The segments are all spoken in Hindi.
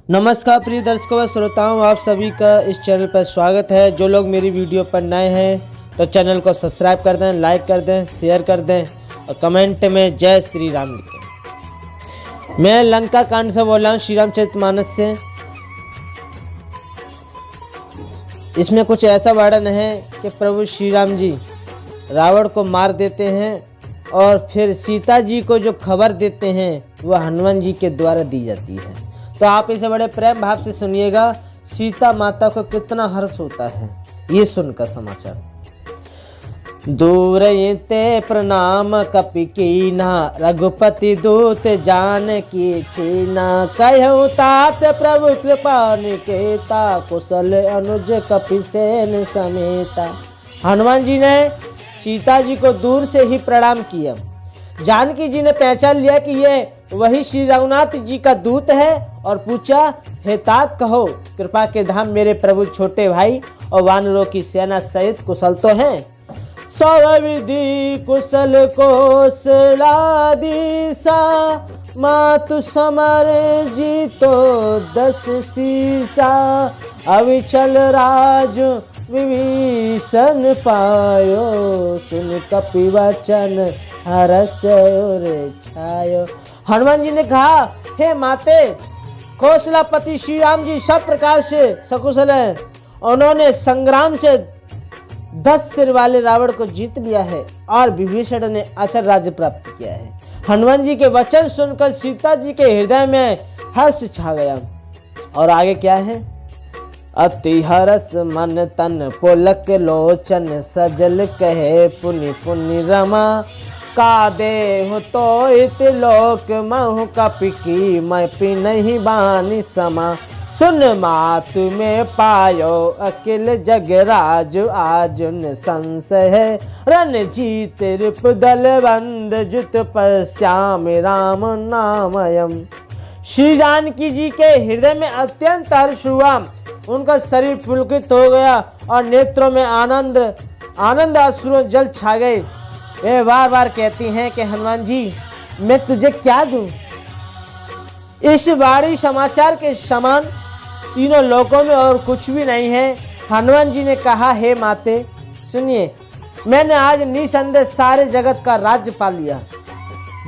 नमस्कार प्रिय दर्शकों व श्रोताओं, आप सभी का इस चैनल पर स्वागत है। जो लोग मेरी वीडियो पर नए हैं तो चैनल को सब्सक्राइब कर दें, लाइक कर दें, शेयर कर दें और कमेंट में जय श्री राम लिखें। मैं लंका कांड से बोल रहा हूँ, श्री रामचरितमानस से। इसमें कुछ ऐसा वर्णन है कि प्रभु श्री राम जी रावण को मार देते हैं और फिर सीता जी को जो खबर देते हैं वह हनुमान जी के द्वारा दी जाती है। तो आप इसे बड़े प्रेम भाव से सुनिएगा। सीता माता को कितना हर्ष होता है ये सुनकर समाचार। दूर ते प्रणाम कपि कीना, रघुपति दूत जान की चीना। कहूँ तात प्रभु कृपा निकेता, कुशल अनुज कपि सेन समेता। हनुमान जी ने सीता जी को दूर से ही प्रणाम किया। जानकी जी ने पहचान लिया कि ये वही श्री रघुनाथ जी का दूत है और पूछा, हे तात कहो कृपा के धाम मेरे प्रभु छोटे भाई और वानरों की सेना सहित कुशल तो हैं? सब विधि कुशल कौशला दिशा, मातु समर जीतो 10 सीसा। अविचल राज विभीषण पायो, सुन कपि वचन हर्ष और छायो। हनुमान जी ने कहा, हे माते, कौशलापति श्री राम जी सब प्रकार से सकुशल हैं। उन्होंने संग्राम से 10 सिर वाले रावण को जीत लिया है और विभीषण ने अचल राज्य प्राप्त किया है। हनुमान जी के वचन सुनकर सीता जी के हृदय में हर्ष छा गया। और आगे क्या है? अति हरस मन तन पुलक लोचन, सजल कहे पुनि पुनि रमा। का देहु तो इत लोक महु कपि की, मैं पी नहीं बानी समा। सुन मातु में पायो अकिल जगराज, आजुन संशय है रन जीत रिप दल बंद, जुत पश्याम राम नामयम। श्री जानकी जी के हृदय में अत्यंत हर्ष हुआ। उनका शरीर पुलकित हो गया और नेत्रों में आनंद अश्रु जल छा गए। वे बार बार कहती हैं कि हनुमान जी मैं तुझे क्या दूं? इस बाड़ी समाचार के समान तीनों लोकों में और कुछ भी नहीं है। हनुमान जी ने कहा, हे माते सुनिए, मैंने आज निसंदेह सारे जगत का राज्य पा लिया।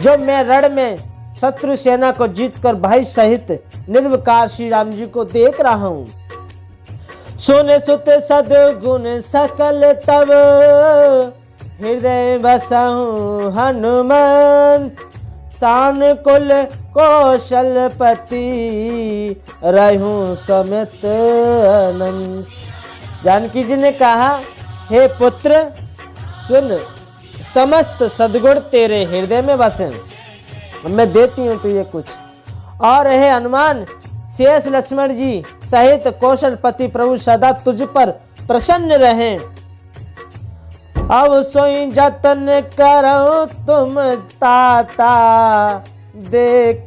जो मैं रण में शत्रु सेना को जीतकर भाई सहित निर्विकार श्री राम जी को देख रहा हूँ। सुन सुत सद्गुण सकल तब, हृदय बसहु हनुमान। सान कुल कौशलपति, रहूं समित अनंत। जानकी जी ने कहा, हे पुत्र सुन, समस्त सद्गुण तेरे हृदय में बसे। मैं देती हूँ तुझे कुछ। और हे हनुमान, शेष लक्ष्मण जी सहित कौशलपति प्रभु सदा तुझ पर प्रसन्न रहें। अब सोई जतन करो तुम ताता, देख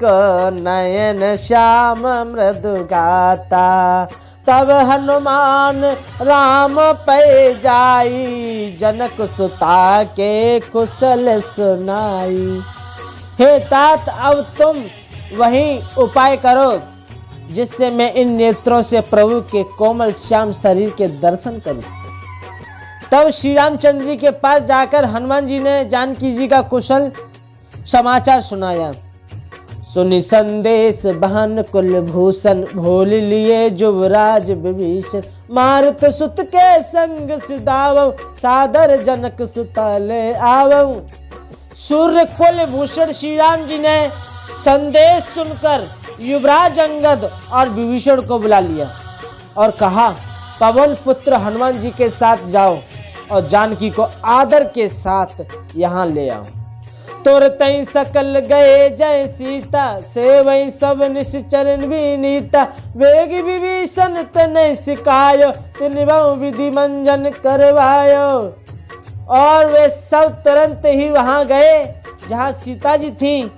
नयन श्याम मृदु गाता। तब हनुमान राम पै जाई, जनक सुता के कुशल सुनाई। हे तात, अब तुम वही उपाय करो जिससे मैं इन नेत्रों से प्रभु के कोमल श्याम शरीर के दर्शन करूं। तब श्री रामचंद्र जी के पास जाकर हनुमान जी ने जानकी जी का कुशल समाचार सुनाया। सुनि संदेश बहन कुलभूषण, भूल लिए युवराज विभीषण। मारुत सुत के संग सिधावं, सादर जनक सुता ले आवं। सूर्य कुलभूषण श्री राम जी ने संदेश सुनकर युवराज अंगद और विभीषण को बुला लिया और कहा, पवन पुत्र हनुमान जी के साथ जाओ और जानकी को आदर के साथ यहाँ ले आओ। तुरतई सकल गए जय सीता, सेवई सब निश्चरण विनीता। वेग विभीषण तनय सिखायो, तिन बहु विधि मंजन करवायो। और वे सब तुरंत ही वहां गए जहां सीता जी थीं।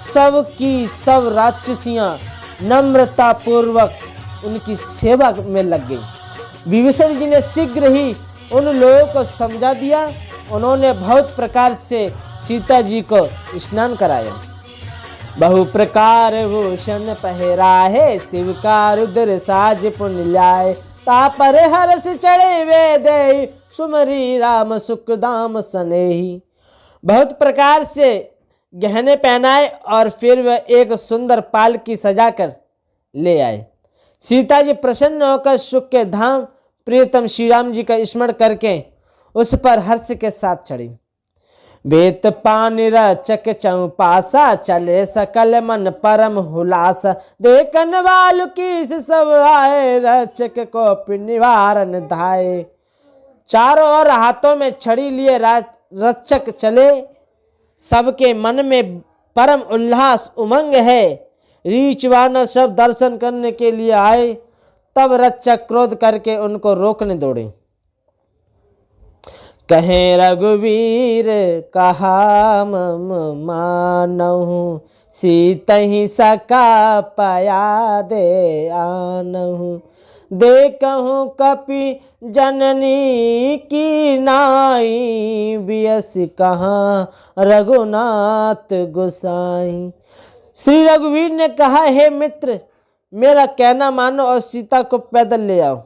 सब की सब राक्षसियां नम्रता पूर्वक उनकी सेवा में लग गई। विभीषण जी ने शीघ्र ही उन लोगों को समझा दिया। उन्होंने बहुत प्रकार से सीता जी को स्नान कराया। बहु प्रकार भूषण पहराहे, शिव का रुद्र साज पुण्य ल्याए। तापर हरस चढ़े वे दे, सुमरी राम सुख दाम सनेही। बहुत प्रकार से गहने पहनाए और फिर वह एक सुंदर पालकी सजाकर ले आए। सीता जी प्रसन्न होकर सुख के धाम प्रियतम श्री राम जी का स्मरण करके उस पर हर्ष के साथ चढ़ी। बेत पानी रचक चौपासा, चले सकल मन परम हुलासा। देखन वालु कीस सब आए, रचक को निवारण धाये। चारों ओर हाथों में छड़ी लिए रचक चले, सबके मन में परम उल्लास उमंग है। रीछ वानर सब दर्शन करने के लिए आए, तब रचक क्रोध करके उनको रोकने दौड़े। कहें रघुवीर कहा मम मानहु, सीतहि सका पया दे आनहु। देखहु कपि जननी की नाई, बियस कहाँ रघुनाथ गोसाई। श्री रघुवीर ने कहा, हे मित्र, मेरा कहना मानो और सीता को पैदल ले आओ,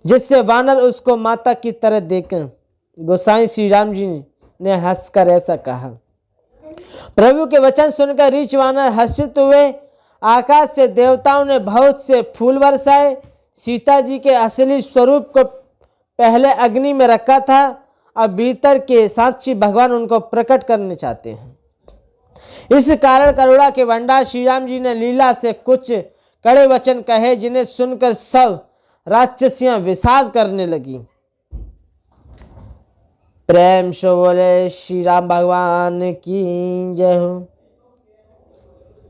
जिससे वानर उसको माता की तरह देखें। गोसाई श्री राम जी ने हंसकर ऐसा कहा। प्रभु के वचन सुनकर रीछ वानर हर्षित हुए। आकाश से देवताओं ने बहुत से फूल बरसाए। सीता जी के असली स्वरूप को पहले अग्नि में रखा था, अब भीतर के साक्षी भगवान उनको प्रकट करने चाहते हैं। इस कारण करुणा के भंडार श्री राम जी ने लीला से कुछ कड़े वचन कहे, जिन्हें सुनकर सब राक्षसियां विषाद करने लगी। प्रेम से बोले श्री राम भगवान की जय हो।